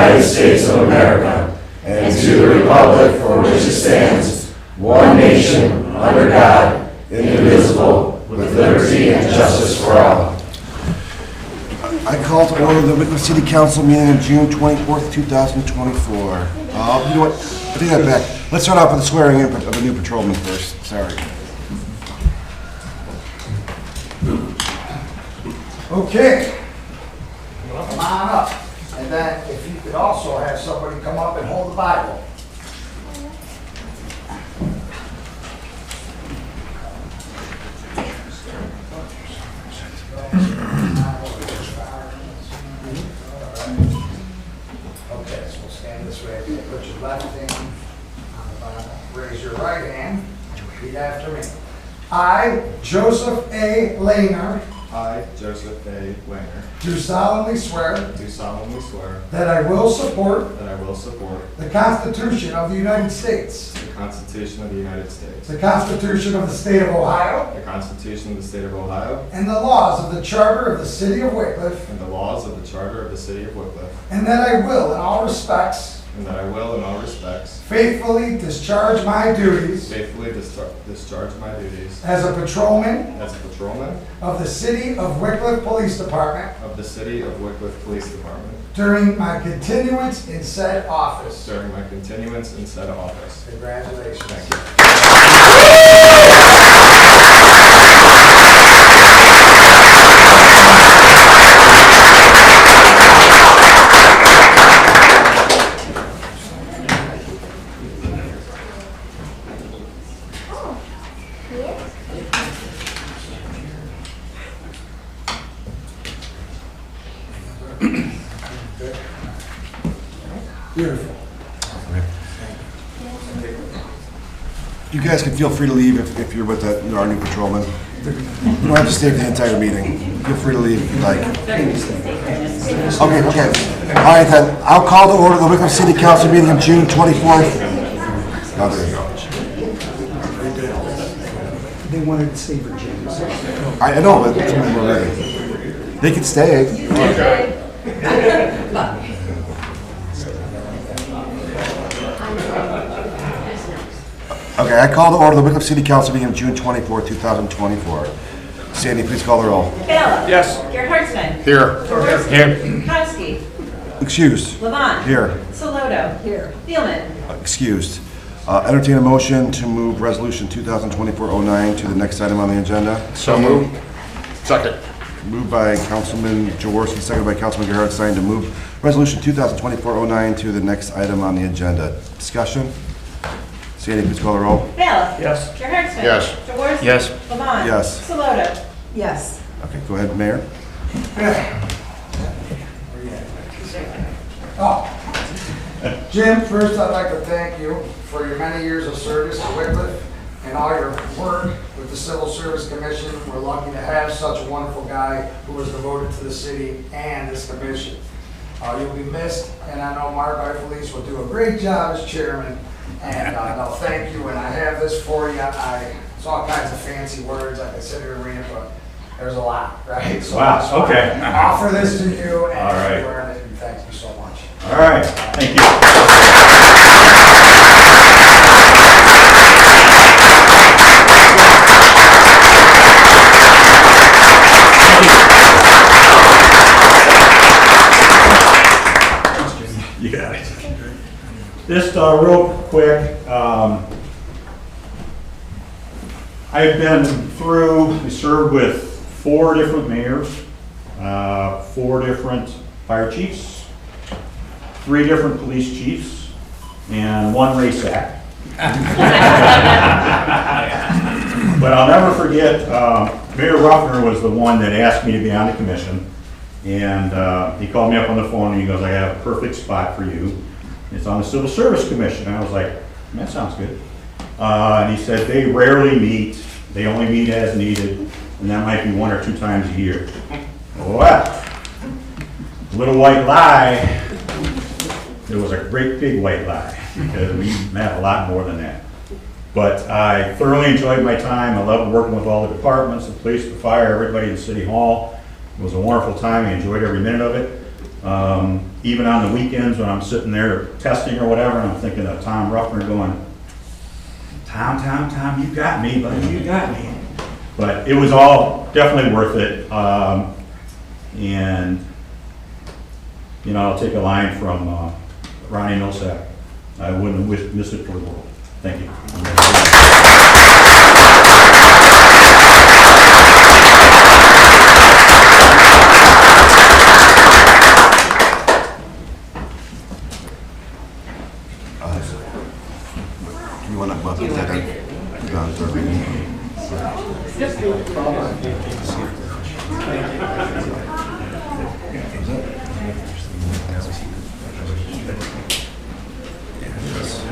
United States of America and to the republic for which it stands, one nation, under God, indivisible, with liberty and justice for all. I call to order the Wickliffe City Council meeting on June 24th, 2024. You know what? I take that back. Let's start off with the swearing in of a new patrolman first. Sorry. Okay. Come on up. And then if you could also have somebody come up and hold the Bible. Okay, so we'll stand this way. Put your left hand on the Bible. Raise your right hand. Repeat after me. I, Joseph A. Lehner, I, Joseph A. Langer, do solemnly swear do solemnly swear that I will support that I will support the Constitution of the United States, the Constitution of the United States, the Constitution of the State of Ohio, the Constitution of the State of Ohio, and the laws of the Charter of the City of Wickliffe, and the laws of the Charter of the City of Wickliffe, and that I will, in all respects, and that I will, in all respects, faithfully discharge my duties faithfully discharge my duties as a patrolman as a patrolman of the City of Wickliffe Police Department of the City of Wickliffe Police Department during my continuance in said office. during my continuance in said office. Congratulations. Thank you. Beautiful. You guys can feel free to leave if you're with our new patrolman. You don't have to stay for the entire meeting. Feel free to leave if you'd like. Okay. All right, then. I'll call to order the Wickliffe City Council meeting of June 24th. Oh, there you go. They wanted to say for James. I know, but some of them are ready. They can stay. Okay, I call to order the Wickliffe City Council meeting of June 24, 2024. Sandy, please call the roll. Bella. Yes. Gerhardsman. Here. Jaworski. Here. Kowski. Excused. Levant. Here. Saloto. Here. Thielman. Excused. Entertain a motion to move Resolution 2024-09 to the next item on the agenda. So moved. Second. Moved by Councilman Jaworski, seconded by Councilman Gerhardstein to move Resolution 2024-09 to the next item on the agenda. Discussion? Sandy, please call the roll. Bella. Yes. Gerhardsman. Yes. Jaworski. Yes. Levant. Yes. Saloto. Yes. Okay, go ahead, Mayor. Oh. Jim, first I'd like to thank you for your many years of service to Wickliffe and all your work with the Civil Service Commission. We're lucky to have such a wonderful guy who was devoted to the city and this commission. You'll be missed, and I know Mark Eiffelise will do a great job as chairman. And no, thank you, and I have this for you. It's all kinds of fancy words I could sit here and read, but there's a lot, right? So Wow, I just wanna okay. offer this to you, and All right. you earned it, and thank you so much. All right, thank you. You got it. Just real quick, I've been through, we served with 4 different mayors, 4 different fire chiefs, 3 different police chiefs, and 1 race act. But I'll never forget, Mayor Ruffner was the one that asked me to be on the commission. And he called me up on the phone and he goes, I have a perfect spot for you. It's on the Civil Service Commission. And I was like, that sounds good. And he said, they rarely meet. They only meet as needed. And that might be 1 or 2 times a year. Well, little white lie. It was a great big white lie because we met a lot more than that. But I thoroughly enjoyed my time. I loved working with all the departments, the police, the fire, everybody in City Hall. It was a wonderful time. I enjoyed every minute of it. Even on the weekends when I'm sitting there testing or whatever, and I'm thinking of Tom Ruffner going, Tom, you got me, buddy, you got me. But it was all definitely worth it. And, you know, I'll take a line from Ronnie Millsap. I wouldn't miss it for the world. Thank you. You want to buzz it? Third reading.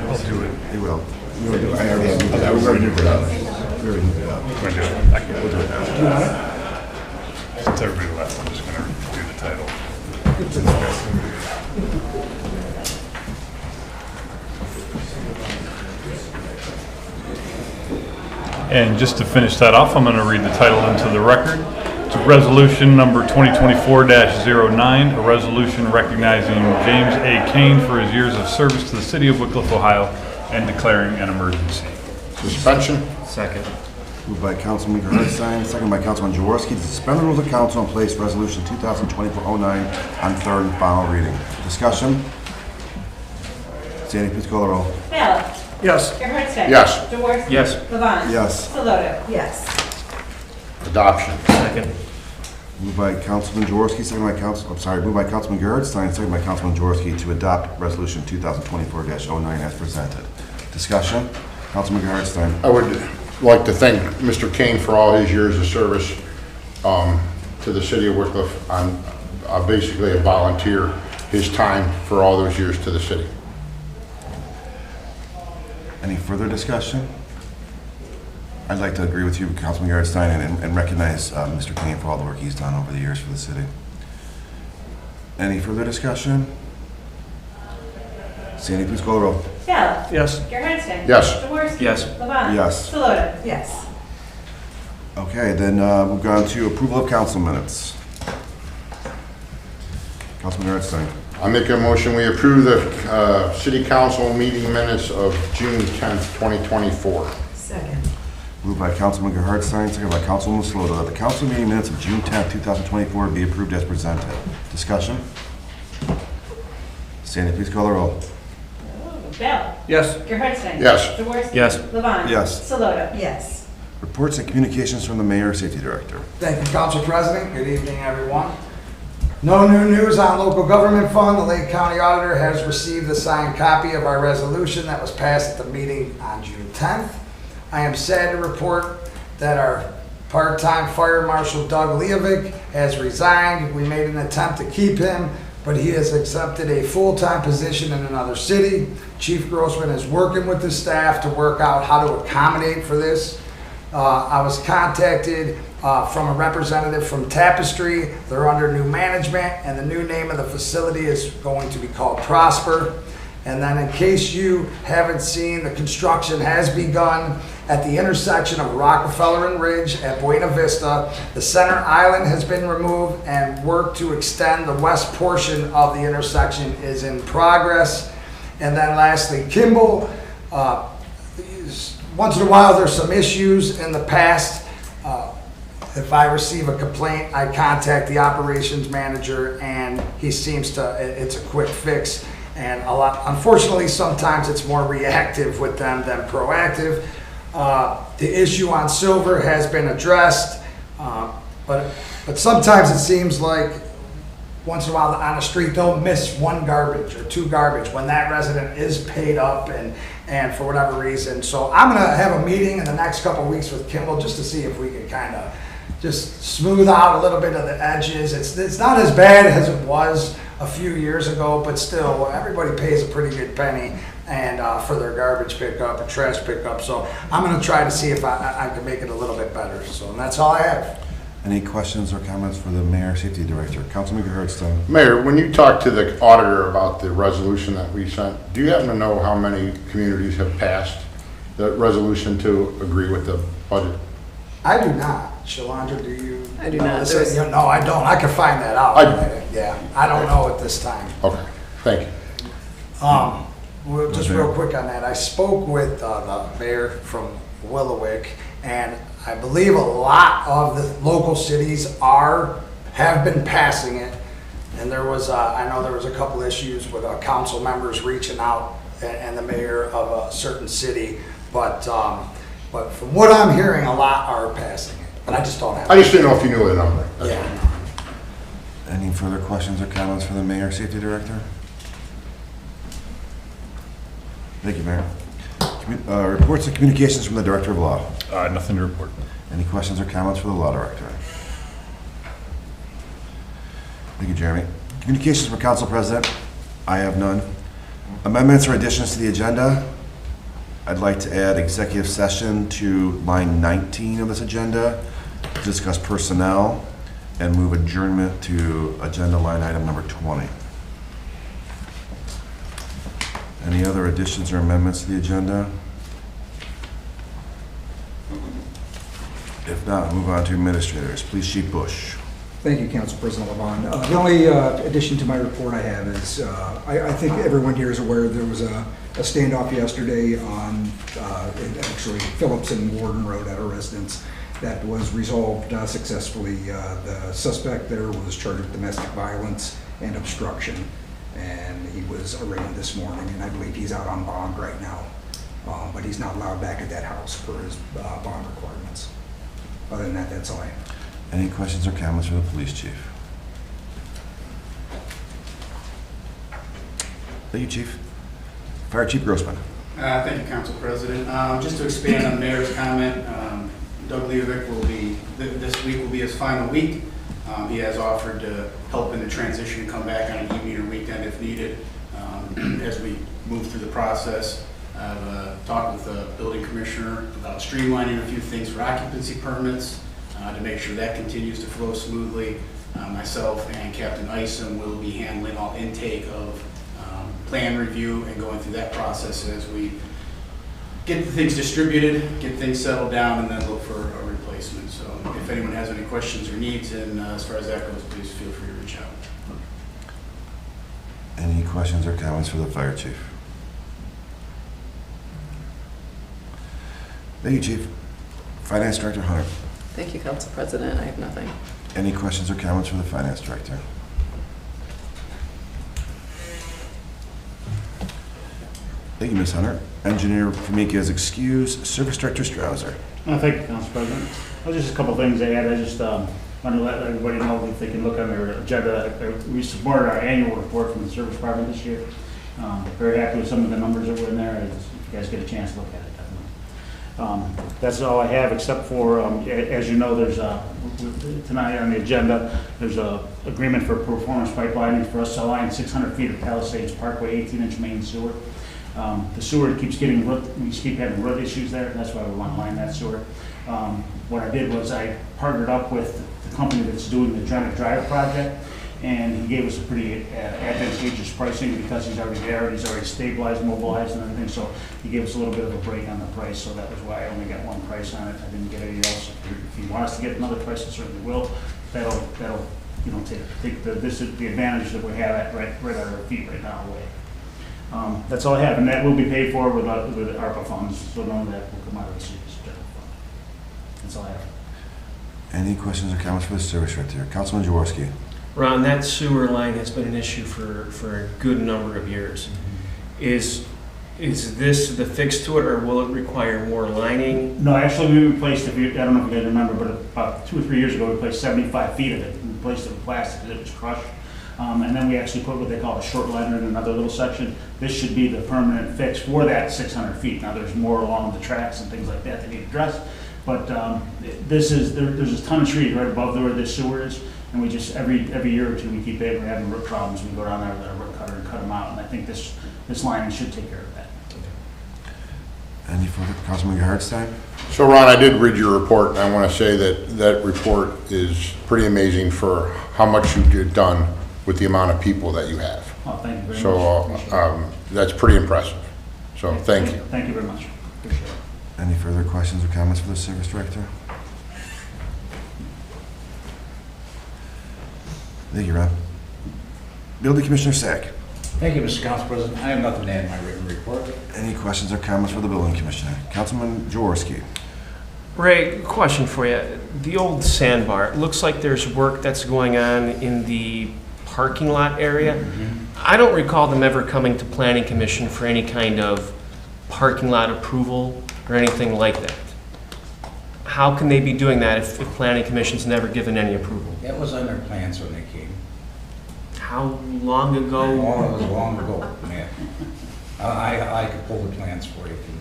I'll do it. He will. You want to do it? I already have. We already moved it up. We already moved it up. I'm gonna do it. We'll do it now. Since everybody left, I'm just gonna do the title. And just to finish that off, I'm going to read the title into the record. It's Resolution Number 2024-09, a resolution recognizing James A. Kane for his years of service to the city of Wickliffe, Ohio, and declaring an emergency. Suspension? Second. Moved by Councilman Gerhardstein, second by Councilman Jaworski, to suspend the rules of council and place Resolution 2024-09 on third and final reading. Discussion? Sandy, please call the roll. Ballard. Yes. Gerhardstein. Yes. Jaworski. Yes. Levon. Yes. Saloto. Yes. Adoption? Second. Moved by Councilman Jaworski, moved by Councilman Gerhardstein, second by Councilman Jaworski to adopt Resolution 2024-09 as presented. Discussion? Councilman Gerhardstein. I would like to thank Mr. Kane for all his years of service to the city of Wickliffe. I'm basically a volunteer, his time for all those years to the city. Any further discussion? I'd like to agree with you, Councilman Gerhardstein, and recognize Mr. Kane for all the work he's done over the years for the city. Any further discussion? Sandy, please call the roll. Ballard. Yes. Gerhardstein. Yes. Jaworski. Yes. Levon. Yes. Saloto. Yes. Okay, then we've gone to approval of council minutes. Councilman Gerhardstein. I make a motion, we approve the city council meeting minutes of June 10th, 2024. Second. Moved by Councilman Gerhardstein, second by Councilwoman Saloto, that the council meeting minutes of June 10th, 2024 be approved as presented. Discussion? Sandy, please call the roll. Ballard. Yes. Gerhardstein. Yes. Jaworski. Yes. Levon. Yes. Saloto. Yes. Reports and communications from the mayor, safety director. Thank you, Council President. Good evening, everyone. No new news on local government fund. The Lake County Auditor has received a signed copy of our resolution that was passed at the meeting on June 10th. I am sad to report that our part-time Fire Marshal Doug Leovic has resigned. We made an attempt to keep him, but he has accepted a full-time position in another city. Chief Grossman is working with the staff to work out how to accommodate for this. I was contacted from a representative from Tapestry. They're under new management, and the new name of the facility is going to be called Prosper. And then, in case you haven't seen, the construction has begun at the intersection of Rockefeller and Ridge at Buena Vista. The center island has been removed, and work to extend the west portion of the intersection is in progress. And then lastly, Kimball. Once in a while, there's some issues in the past. If I receive a complaint, I contact the operations manager, and he seems to, it's a quick fix. And unfortunately, sometimes it's more reactive with them than proactive. The issue on Silver has been addressed, but sometimes it seems like once in a while on the street they'll miss one garbage or two garbage when that resident is paid up and for whatever reason. So I'm gonna have a meeting in the next couple of weeks with Kimball just to see if we can kind of just smooth out a little bit of the edges. It's not as bad as it was a few years ago, but still everybody pays a pretty good penny and for their garbage pickup or trash pickup. So I'm gonna try to see if I can make it a little bit better. So and that's all I have. Any questions or comments for the mayor, safety director? Councilman Gerhardstein. Mayor, when you talked to the auditor about the resolution that we sent, do you happen to know how many communities have passed the resolution to agree with the budget? I do not. Shalandra, do you? I do know not. this? There's- No, I don't. I can find that out. Yeah, I don't know at this time. Okay, thank you. Well, just real quick on that, I spoke with the mayor from Wickliffe, and I believe a lot of the local cities have been passing it. And there was, I know there was a couple issues with council members reaching out and the mayor of a certain city, but from what I'm hearing, a lot are passing it. But I just don't have. I just didn't know if you knew the number. That's all. Yeah. Any further questions or comments for the mayor, safety director? Thank you, Mayor. Reports and communications from the director of law. Nothing to report. Any questions or comments for the law director? Thank you, Jeremy. Communications from council president. I have none. Amendments or additions to the agenda. I'd like to add executive session to line 19 of this agenda to discuss personnel and move adjournment to agenda line item number 20. Any other additions or amendments to the agenda? If not, move on to administrators. Police Chief Bush. Thank you, Council President Levon. The only addition to my report I have is, I think everyone here is aware there was a standoff yesterday on, actually, Phillips and Warden Road at a residence that was resolved successfully. The suspect there was charged with domestic violence and obstruction, and he was arraigned this morning, and I believe he's out on bond right now. But he's not allowed back at that house for his bond requirements. Other than that, that's all I have. Any questions or comments for the police chief? Thank you, Chief. Fire Chief Grossman. Thank you, Council President. Just to expand on the mayor's comment, Doug Leovick will be, this week will be his final week. He has offered to help in the transition and come back on an evening or weekend if needed. As we move through the process, I've talked with the building commissioner about streamlining a few things for occupancy permits to make sure that continues to flow smoothly. Myself and Captain Isom will be handling all intake of plan review and going through that process as we get the things distributed, get things settled down, and then look for a replacement. So if anyone has any questions or needs, and as far as that goes, please feel free to reach out. Any questions or comments for the fire chief? Thank you, Chief. Finance Director Hunter. Thank you, Council President. I have nothing. Any questions or comments for the Finance Director? Thank you, Ms. Hunter. Engineer Famika is excused. Service Director Strouser. Thank you, Council President. Just a couple of things to add. I just want to let everybody know if they can look on their agenda. We supported our annual report from the Service Department this year. Very happy with some of the numbers that were in there. If you guys get a chance to look at it, definitely. That's all I have, except for, as you know, there's tonight on the agenda, there's a agreement for performance pipelining for us to line 600 feet of Palisades Parkway 18-inch main sewer. The sewer keeps getting root, we just keep having root issues there. That's why we want to line that sewer. What I did was I partnered up with the company that's doing the Drennick Drive project, and he gave us a pretty advantageous pricing because he's already there, he's already stabilized, mobilized, and everything. So he gave us a little bit of a break on the price. So that was why I only got one price on it. I didn't get anything else. If you want us to get another price, I certainly will. That'll take the advantage that we have right at our feet right now away. That's all I have, and that will be paid for with ARPA funds, so none of that will come out of the city's general fund. That's all I have. Any questions or comments for the Service Director? Councilman Jaworski. Ron, that sewer line has been an issue for a good number of years. Is this the fix to it, or will it require more lining? No, actually, we replaced, I don't know if you guys remember, but about 2 or 3 years ago, we replaced 75 feet of it. We replaced it with plastic because it was crushed. And then we actually put what they call a short liner in another little section. This should be the permanent fix for that 600 feet. Now, there's more along the tracks and things like that that need addressed. But there's a ton of trees right above where this sewer is. And we just, every year or two, we keep having root problems. We go down there with a root cutter and cut them out. And I think this line should take care of that. Any further? Councilman Hartstein? So Ron, I did read your report, and I want to say that report is pretty amazing for how much you get done with the amount of people that you have. Oh, thank you very much. So that's pretty impressive. So thank you. Thank you very much. Appreciate it. Any further questions or comments for the Service Director? Thank you, Ron. Building Commissioner Sack. Thank you, Mr. Council President. I have nothing to add in my written report. Any questions or comments for the Building Commissioner? Councilman Jaworski. Ray, question for you. The old sandbar, it looks like there's work that's going on in the parking lot area. I don't recall them ever coming to Planning Commission for any kind of parking lot approval or anything like that. How can they be doing that if Planning Commission's never given any approval? That was on their plans when they came. How long ago? Oh, it was long ago, man. I could pull the plans for you if you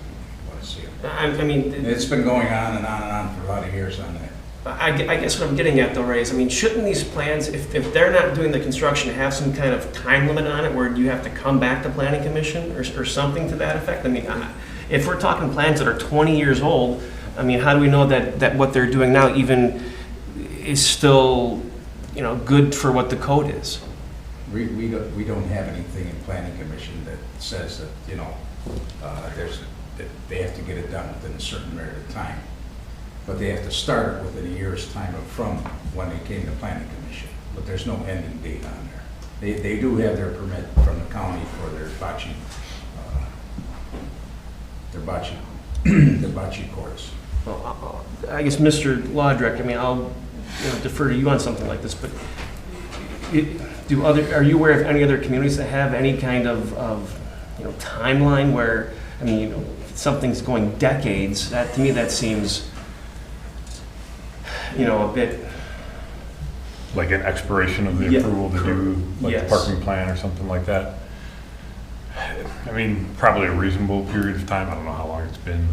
want to see them. I mean, It's been going on and on and on for a lot of years on that. I guess what I'm getting at though, Ray, is, I mean, shouldn't these plans, if they're not doing the construction, have some kind of time limit on it where you have to come back to Planning Commission or something to that effect? I mean, if we're talking plans that are 20 years old, I mean, how do we know that what they're doing now even is still, good for what the code is? We don't have anything in Planning Commission that says that, that they have to get it done within a certain period of time. But they have to start it within a year's time from when they came to Planning Commission. But there's no ending date on there. They do have their permit from the county for their bocce courts. Well, I guess, Mr. Law Director, I mean, I'll defer to you on something like this, but are you aware of any other communities that have any kind of timeline where, I mean, if something's going decades, to me that seems, a bit... Like an expiration of the approval to do like the parking plan or something like that? I mean, probably a reasonable period of time. I don't know how long it's been.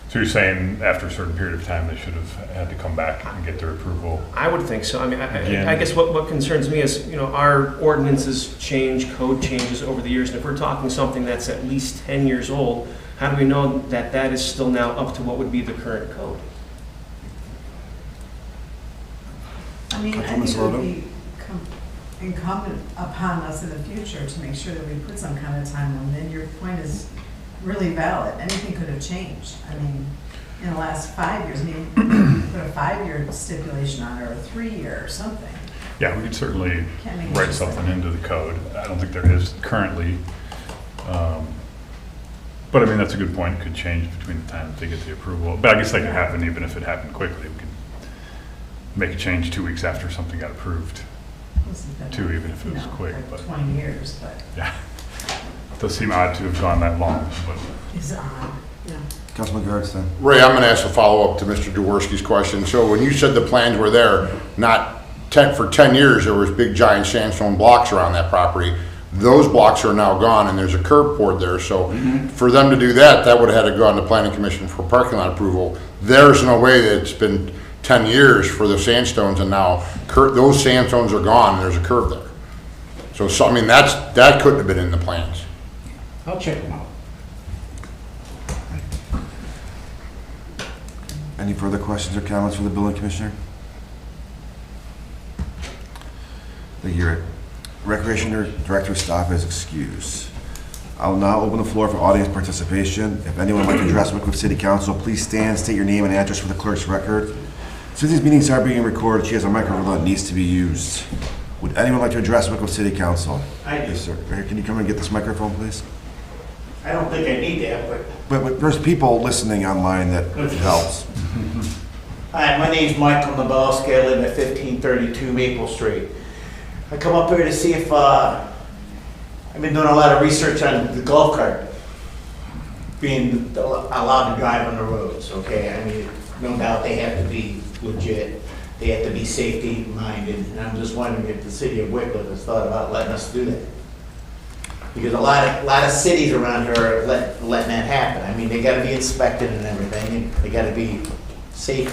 So you're saying after a certain period of time, they should have had to come back and get their approval? I would think so. I mean, I guess what concerns me is, our ordinances change, code changes over the years, and if we're talking something that's at least 10 years old, how do we know that is still now up to what would be the current code? I mean, I think it would be incumbent upon us in the future to make sure that we put some kind of timeline. And your point is really valid. Anything could have changed. I mean, in the last 5 years, I mean, put a 5-year stipulation on it or a 3-year or something. Yeah, we could certainly write something into the code. I don't think there is currently. But I mean, that's a good point. It could change between the time that they get the approval. But I guess that could happen even if it happened quickly. We could make a change 2 weeks after something got approved, too, even if it was quick. Like but 20 years, but. Yeah. It does seem odd to have gone that long. But. It's odd, yeah. Councilman Garston. Ray, I'm going to ask a follow-up to Mr. Jaworski's question. So when you said the plans were there, for 10 years, there was big giant sandstone blocks around that property. Those blocks are now gone, and there's a curb poured there. So for them to do that would have had to go on the Planning Commission for parking lot approval. There's no way that it's been 10 years for the sandstones, and now those sandstones are gone, and there's a curve there. So I mean, that couldn't have been in the plans. I'll check them out. Any further questions or comments for the Building Commissioner? They hear it. Recreation Director Staff is excused. I'll now open the floor for audience participation. If anyone would like to address Wickliffe City Council, please stand, state your name and address for the clerk's record. Since these meetings are being recorded, she has a microphone that needs to be used. Would anyone like to address Wickliffe City Council? I do. Yes, sir. Can you come and get this microphone, please? I don't think I need that, But there's people listening online that helps. Hi, my name's Michael Nabowski. I live at 1532 Maple Street. I come up here to see if, I've been doing a lot of research on the golf cart being allowed to drive on the roads, okay? I mean, no doubt they have to be legit. They have to be safety minded. And I'm just wondering if the city of Wickliffe has thought about letting us do that. Because a lot of cities around here are letting that happen. I mean, they gotta be inspected and everything, and they gotta be safe.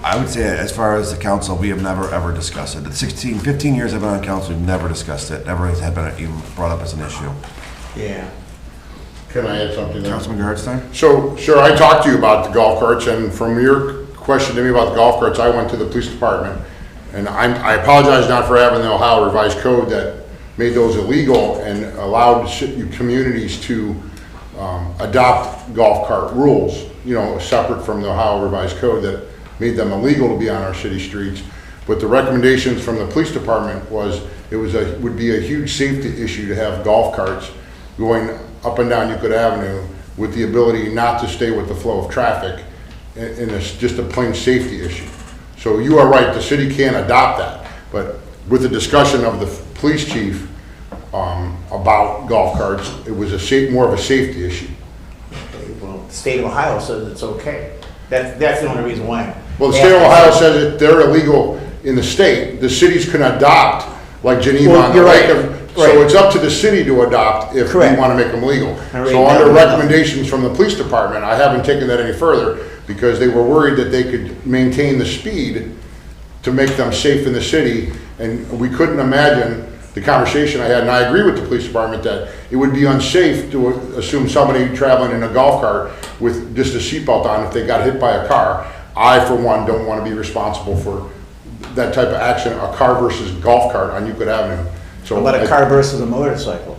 I would say, as far as the council, we have never, ever discussed it. The 15 years I've been on council, we've never discussed it. Never has been even brought up as an issue. Yeah. Can I add something there? Councilman Gerhardstein? So, sure, I talked to you about the golf carts, and from your question to me about the golf carts, I went to the police department. And I apologize not for having the Ohio Revised Code that made those illegal and allowed communities to adopt golf cart rules, separate from the Ohio Revised Code that made them illegal to be on our city streets. But the recommendations from the police department was, would be a huge safety issue to have golf carts going up and down Euclid Avenue with the ability not to stay with the flow of traffic, and it's just a plain safety issue. So you are right, the city can adopt that, but with the discussion of the police chief about golf carts, it was more of a safety issue. Well, the state of Ohio says it's okay. That's the only reason why. Well, the state of Ohio says that they're illegal in the state. The cities can adopt, like Geneva on the lake. So it's up to the city to adopt if we want to make them legal. So under recommendations from the police department, I haven't taken that any further because they were worried that they could maintain the speed to make them safe in the city. And we couldn't imagine the conversation I had, and I agree with the police department that it would be unsafe to assume somebody traveling in a golf cart with just a seatbelt on if they got hit by a car. I, for one, don't want to be responsible for that type of accident, a car versus golf cart on Euclid Avenue. So how about a car versus a motorcycle?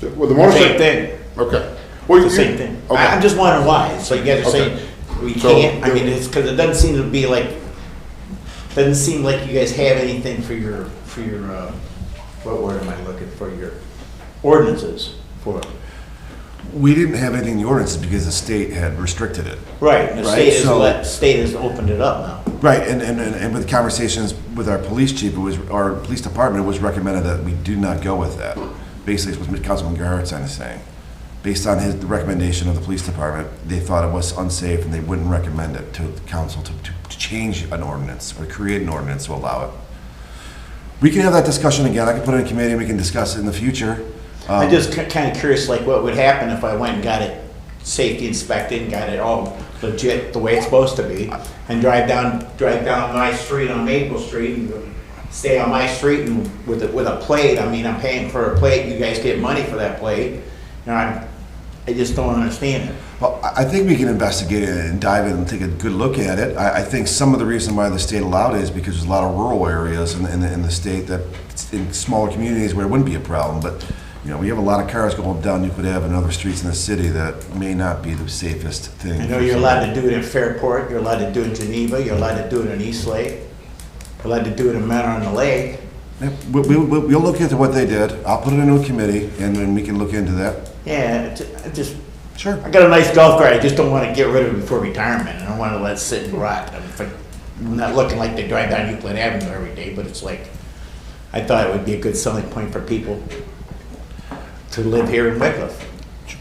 Well, the motorcycle. Same thing. Okay. Well, it's the same thing. Okay. I'm just wondering why. So you guys are saying we can't. I mean, it's because it doesn't seem to be like. Doesn't seem like you guys have anything for your what word am I looking for? Your ordinances for it. We didn't have anything in the ordinances because the state had restricted it. Right, and the state has opened it up now. Right, and with conversations with our police chief, our police department, it was recommended that we do not go with that. Basically, it's what Councilman Gerhardtson is saying. Based on the recommendation of the police department, they thought it was unsafe and they wouldn't recommend it to the council to change an ordinance or create an ordinance to allow it. We can have that discussion again. I can put it in committee and we can discuss it in the future. I'm just kind of curious, like what would happen if I went and got it safety inspected and got it all legit the way it's supposed to be, and drive down my street on Maple Street and stay on my street and with a plate. I mean, I'm paying for a plate. You guys get money for that plate. You know, I just don't understand it. Well, I think we can investigate it and dive in and take a good look at it. I think some of the reason why the state allowed it is because there's a lot of rural areas in the state that in smaller communities where it wouldn't be a problem, but you know, we have a lot of cars going down Euclid Ave and other streets in the city that may not be the safest thing. I know you're allowed to do it in Fairport, you're allowed to do it in Geneva, you're allowed to do it in East Lake, you're allowed to do it in Manor on the Lake. Yep, we'll look into what they did. I'll put it into a committee and then we can look into that. Yeah, just sure. I got a nice golf cart, I just don't want to get rid of it before retirement. I don't want to let it sit and rot. I'm not looking like they drive down Euclid Avenue every day, but it's like, I thought it would be a good selling point for people to live here in Wickliffe.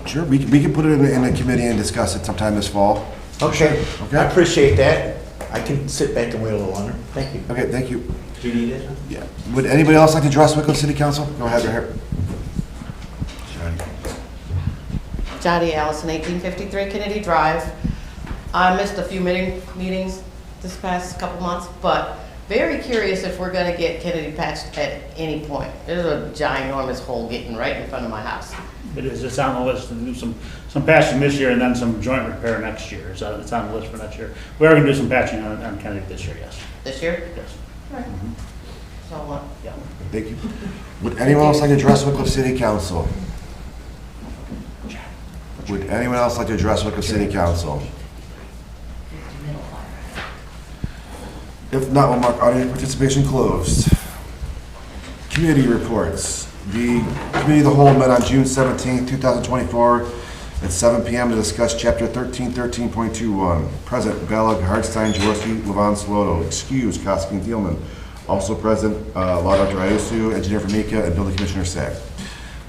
Sure, we can put it in a committee and discuss it sometime this fall. Okay. Sure. Okay. I appreciate that. I can sit back and wait a little longer. Thank you. Okay, thank you. Do you need it? Yeah. Would anybody else like to address Wickliffe City Council? Go ahead, right here. Jody Allison, 1853 Kennedy Drive. I missed a few meetings this past couple months, but very curious if we're going to get Kennedy patched at any point. There's a ginormous hole getting right in front of my house. It is, it's on the list to do some patching this year and then some joint repair next year. So it's on the list for next year. We are going to do some patching on Kennedy this year, yes. This year? Yes. Right. So, yeah. Thank you. Would anyone else like to address Wickliffe City Council? Would anyone else like to address Wickliffe City Council? If not, we'll mark audience participation closed. Committee reports. The Committee of the Whole met on June 17, 2024 at 7 p.m. to discuss Chapter 13.21. Present, Bella, Hardstein, Jaworski, Levon, Sloto. Excuse, Koski and Thielman. Also present, Law Dr. Iosu, Engineer Famika, and Building Commissioner Sack.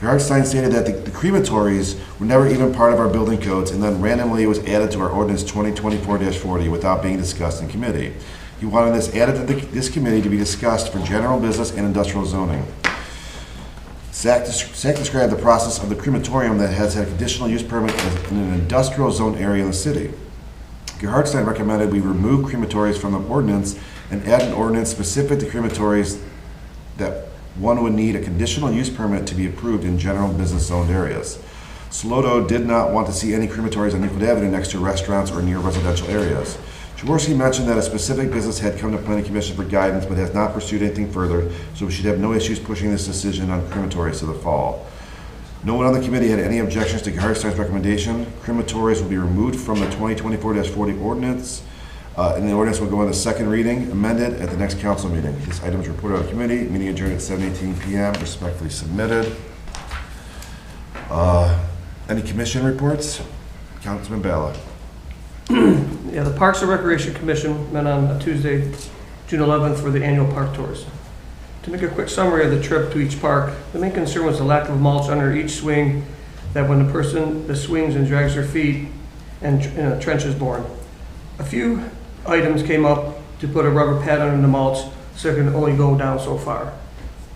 Hardstein stated that the crematories were never even part of our building codes and then randomly it was added to our ordinance 2024-40 without being discussed in committee. He wanted this added to this committee to be discussed for general business and industrial zoning. Sack described the process of the crematorium that has had a conditional use permit in an industrial zone area in the city. Hardstein recommended we remove crematories from the ordinance and add an ordinance specific to crematories that one would need a conditional use permit to be approved in general business zoned areas. Sloto did not want to see any crematories on Euclid Avenue next to restaurants or near residential areas. Jaworski mentioned that a specific business had come to Planning Commission for guidance but has not pursued anything further, so we should have no issues pushing this decision on crematories to the fall. No one on the committee had any objections to Hardstein's recommendation. Crematories will be removed from the 2024-40 ordinance. And the ordinance will go into second reading, amended at the next council meeting. This item is reported on committee, meeting adjourned at 7:18 PM, respectfully submitted. Any commission reports? Councilman Bala. Yeah, the Parks and Recreation Commission met on Tuesday, June 11th for the annual park tours. To make a quick summary of the trip to each park, the main concern was the lack of mulch under each swing, that when the person that swings and drags their feet and a trench is born. A few items came up to put a rubber pad under the mulch so it can only go down so far.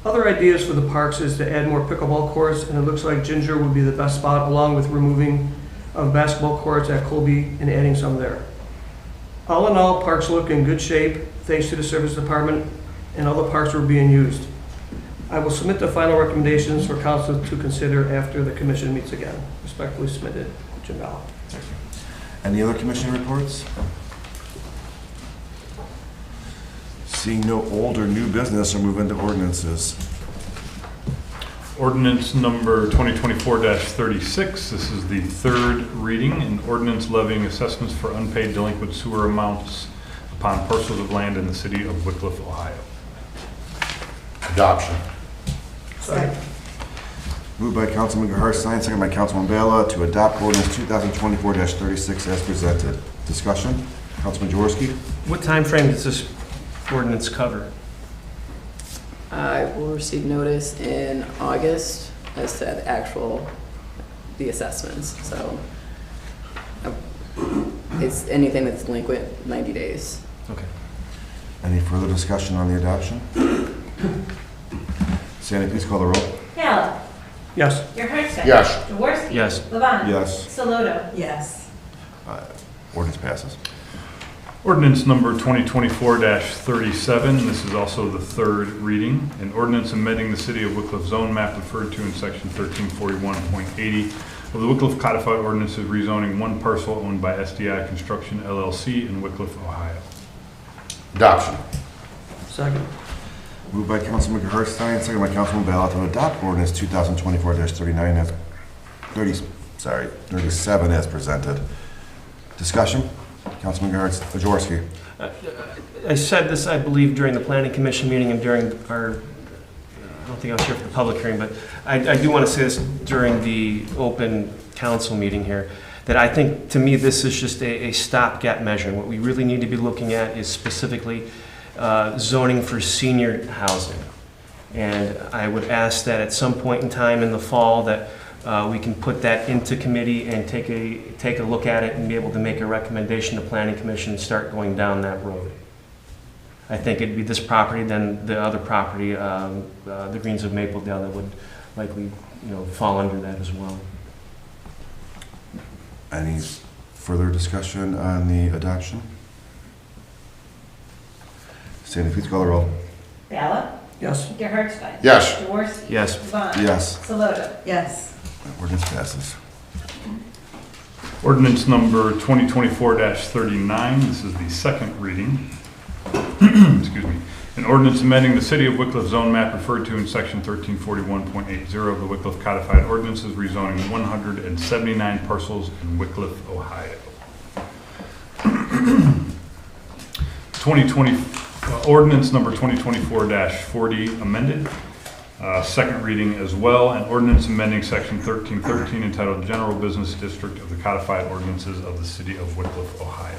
Other ideas for the parks is to add more pickleball courts, and it looks like Ginger would be the best spot, along with removing of basketball courts at Colby and adding some there. All in all, parks look in good shape thanks to the service department, and all the parks were being used. I will submit the final recommendations for council to consider after the commission meets again. Respectfully submitted, Jim Bala. Any other commission reports? Seeing no old or new business, we'll move into ordinances. Ordinance number 2024-36. This is the third reading, an ordinance levying assessments for unpaid delinquent sewer amounts upon parcels of land in the city of Wickliffe, Ohio. Adoption. Second. Moved by Councilman Harstein, second by Councilman Bala to adopt ordinance 2024-36 as presented. Discussion? Councilman Jaworski? What time frame does this ordinance cover? I will receive notice in August as to the assessments. So it's anything that's delinquent, 90 days. Okay. Any further discussion on the adoption? Sandy, please call the roll. Ballot. Yes. Gerhardstein. Yes. Jaworski. Yes. Levon. Yes. Saloto. Yes. Ordinance passes. Ordinance number 2024-37. This is also the third reading. An ordinance amending the city of Wickliffe zone map referred to in section 1341.80 of the Wickliffe codified ordinances rezoning one parcel owned by SDI Construction LLC in Wickliffe, Ohio. Adoption. Second. Moved by Councilman Harstein, second by Councilman Bala to adopt ordinance 2024-39 as 37 as presented. Discussion? Councilman Jaworski. I said this, I believe, during the planning commission meeting and during our, I don't think I was here for the public hearing, but I do want to say this during the open council meeting here, that I think, to me, this is just a stopgap measure. And what we really need to be looking at is specifically zoning for senior housing. And I would ask that at some point in time in the fall that we can put that into committee and take a look at it and be able to make a recommendation to planning commission and start going down that road. I think it'd be this property, then the other property, the Greens of Mapledale, that would likely, fall under that as well. Any further discussion on the adoption? Sandy, please call the roll. Ballot. Yes. Gerhardstein. Yes. Jaworski. Yes. Levon. Yes. Saloto. Yes. Ordinance passes. Ordinance number 2024-39. This is the second reading. Excuse me. An ordinance amending the city of Wickliffe zone map referred to in section 1341.80 of the Wickliffe codified ordinances rezoning 179 parcels in Wickliffe, Ohio. 2020 ordinance number 2024-40 amended. Second reading as well, an ordinance amending section 1313 entitled General Business District of the codified ordinances of the city of Wickliffe, Ohio.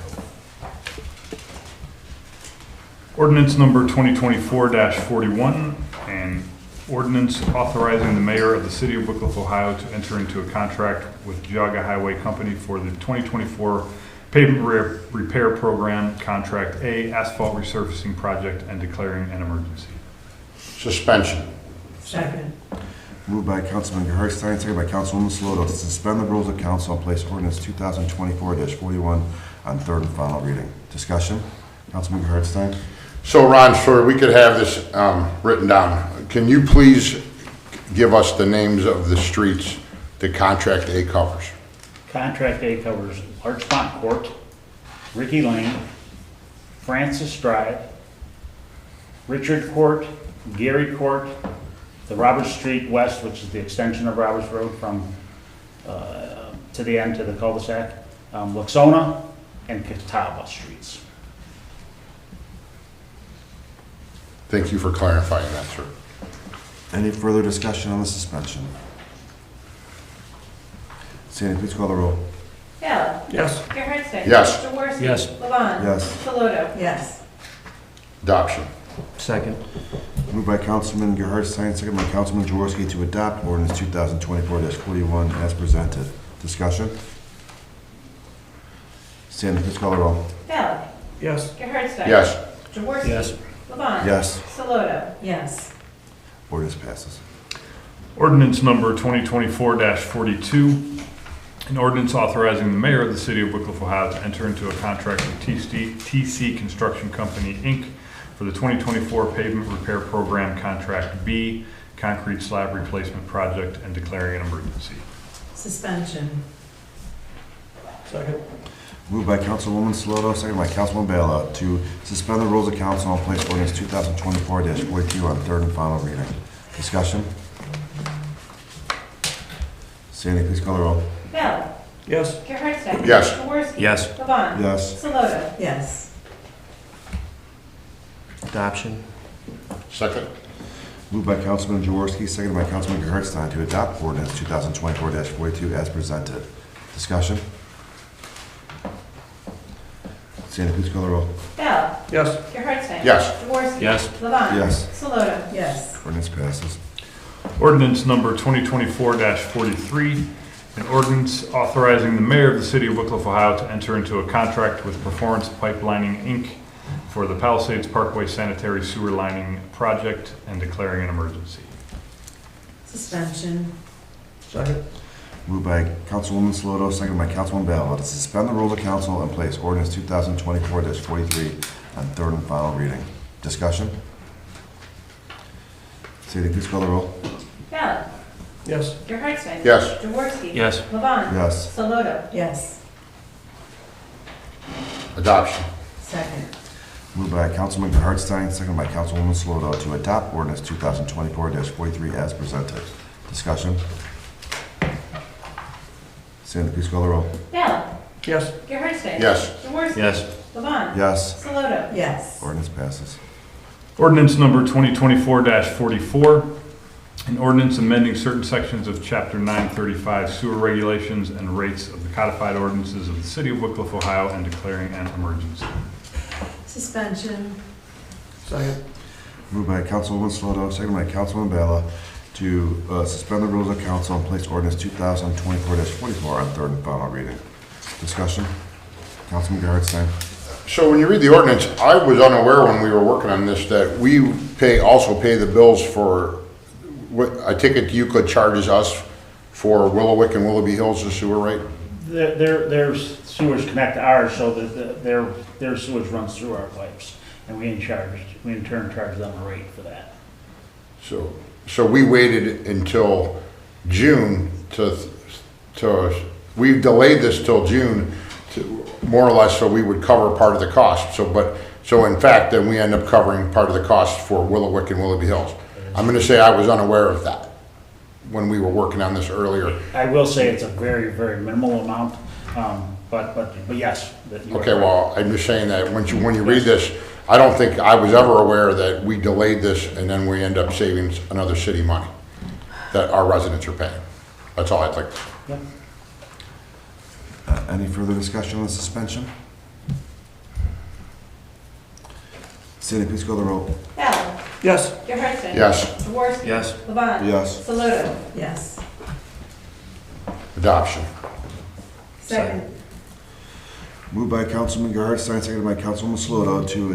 Ordinance number 2024-41, an ordinance authorizing the mayor of the city of Wickliffe, Ohio to enter into a contract with Geauga Highway Company for the 2024 pavement repair program, contract A, asphalt resurfacing project, and declaring an emergency. Suspension. Second. Moved by Councilman Gerhardstein, second by Councilwoman Saloto to suspend the rules of council and place ordinance 2024-41 on third and final reading. Discussion? Councilman Gerhardstein? So Ron, so we could have this written down, can you please give us the names of the streets that contract A covers? Contract A covers Larchmont Court, Ricky Lane, Francis Drive, Richard Court, Gary Court, the Roberts Street West, which is the extension of Roberts Road from to the end to the cul-de-sac, Luxona, and Catawba Streets. Thank you for clarifying that, sir. Any further discussion on the suspension? Sandy, please call the roll. Ballard. Yes. Gerhardstein. Yes. Jaworski. Yes. Levon. Yes. Saloto. Yes. Adoption. Second. Moved by Councilman Gerhardstein, second by Councilman Jaworski to adopt ordinance 2024-41 as presented. Discussion? Sandy, please call the roll. Ballard. Yes. Gerhardstein. Yes. Jaworski. Yes. Levon. Yes. Saloto. Yes. Ordinance passes. Ordinance number 2024-42, an ordinance authorizing the mayor of the city of Wickliffe, Ohio to enter into a contract with TC Construction Company, Inc. for the 2024 pavement repair program contract B, concrete slab replacement project, and declaring an emergency. Suspension. Second. Moved by Councilwoman Saloto, second by Councilman Bala to suspend the rules of council and place ordinance 2024-42 on third and final reading. Discussion? Sandy, please call the roll. Ballard. Yes. Gerhardstein. Yes. Jaworski. Yes. Levon. Yes. Saloto. Yes. Adoption. Second. Moved by Councilman Jaworski, seconded by Councilman Gerhardstein to adopt ordinance 2024-42 as presented. Discussion? Sandy, please call the roll. Ballard. Yes. Gerhardstein. Yes. Jaworski. Yes. Levon. Yes. Saloto. Yes. Ordinance passes. Ordinance number 2024-43, an ordinance authorizing the mayor of the city of Wickliffe, Ohio to enter into a contract with Performance Pipelining, Inc. for the Palisades Parkway sanitary sewer lining project and declaring an emergency. Suspension. Second. Moved by Councilwoman Saloto, seconded by Councilman Bala to suspend the rules of council and place ordinance 2024-43 on third and final reading. Discussion? Sandy, please call the roll. Ballard. Yes. Gerhardstein. Yes. Jaworski. Yes. Levon. Yes. Saloto. Yes. Adoption. Second. Moved by Councilman Gerhardstein, seconded by Councilwoman Saloto to adopt ordinance 2024-43 as presented. Discussion? Sandy, please call the roll. Ballard. Yes. Gerhardstein. Yes. Jaworski. Yes. Levon. Yes. Saloto. Yes. Ordinance passes. Ordinance number 2024-44, an ordinance amending certain sections of Chapter 935 sewer regulations and rates of the codified ordinances of the city of Wickliffe, Ohio, and declaring an emergency. Suspension. Second. Moved by Councilwoman Saloto, seconded by Councilman Bala to suspend the rules of council and place ordinance 2024-44 on third and final reading. Discussion? Councilman Gerhardstein. So when you read the ordinance, I was unaware when we were working on this that we also pay the bills for, what I take it Euclid charges us for Willowick and Willoughby Hills, the sewer rate? Their sewers connect to ours, so that their sewage runs through our pipes, and we in turn charge them a rate for that. So we waited until June we delayed this till June to, more or less, so we would cover part of the cost. So in fact, then we end up covering part of the cost for Willowick and Willoughby Hills. I'm gonna say I was unaware of that when we were working on this earlier. I will say it's a very, very minimal amount, but yes. that you are Okay, right. well, I'm just saying that when you read this, I don't think I was ever aware that we delayed this and then we end up saving another city money that our residents are paying. That's all I'd like. Yeah. Any further discussion on the suspension? Sandy, please call the roll. Ballard. Yes. Gerhardstein. Yes. Jaworski. Yes. Levon. Yes. Saloto. Yes. Adoption. Second. Moved by Councilman Gerhardstein, seconded by Councilwoman Saloto to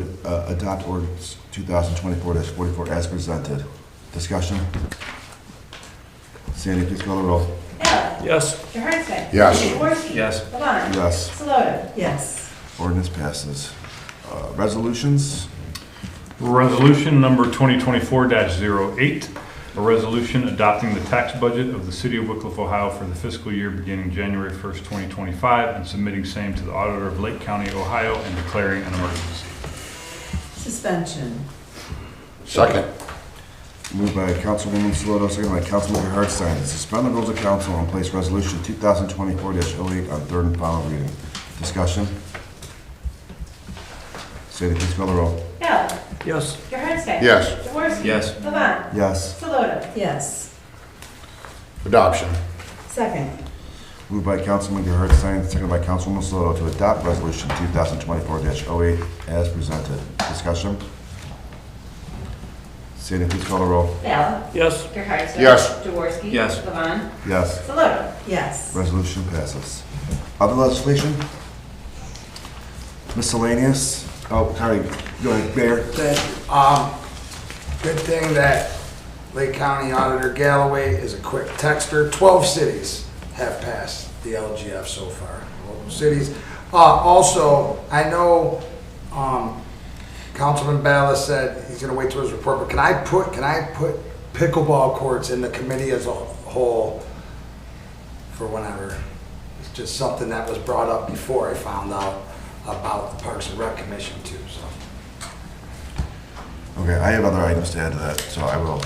adopt ordinance 2024-44 as presented. Discussion? Sandy, please call the roll. Ballard. Yes. Gerhardstein. Yes. Jaworski. Yes. Levon. Yes. Saloto. Yes. Ordinance passes. Resolutions? Resolution number 2024-08, a resolution adopting the tax budget of the city of Wickliffe, Ohio for the fiscal year beginning January 1st, 2025, and submitting same to the auditor of Lake County, Ohio, and declaring an emergency. Suspension. Second. Moved by Councilwoman Saloto, seconded by Councilman Gerhardstein to suspend the rules of council and place resolution 2024-08 on third and final reading. Discussion? Sandy, please call the roll. Ballard. Yes. Gerhardstein. Karski. Yes. Jaworski. Yes. Levon. Yes. Solota. Yes. Adoption. Second. Moved by Councilman Gerhardt-Stein, seconded by Councilwoman Sloto to adopt Resolution 2024-08 as presented. Discussion? Sandy, please call the roll. Ballard. Yes. Gerhardsen. Yes. Jaworski. Yes. Levon. Yes. Solota. Yes. Resolution passes. Other legislation? Miscellaneous? Oh, sorry, go ahead, Mayor. Thank you. Good thing that Lake County Auditor Galloway is a quick texter. 12 cities have passed the LGF so far, local cities. Also, I know Councilman Bala said he's gonna wait till his report, but can I put pickleball courts in the committee as a whole for whenever? It's just something that was brought up before I found out about the Parks and Rec Commission too, so. Okay, I have other items to add to that, so I will.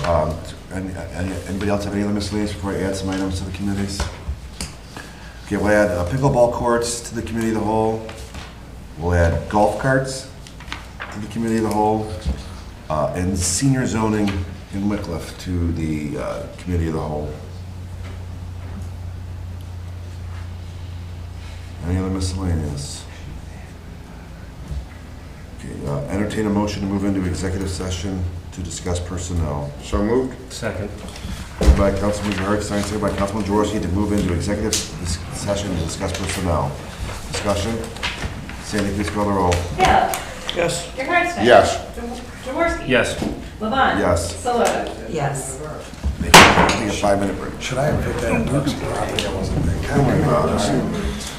Anybody else have any other miscellaneous before I add some items to the committees? Okay, we'll add pickleball courts to the committee of the whole. We'll add golf carts to the committee of the whole. And senior zoning in Wickliffe to the committee of the whole. Any other miscellaneous? Okay, entertain a motion to move into executive session to discuss personnel. So moved. Second. Moved by Councilman Gerhardt-Stein, seconded by Councilman Jaworski to move into executive session to discuss personnel. Discussion? Sandy, please call the roll. Ballard. Yes. Gerhardsen. Yes. Jaworski. Yes. Levon. Yes. Solota. Yes. Take a 5-minute break. Should I have picked that up? I wasn't thinking. Don't worry about it.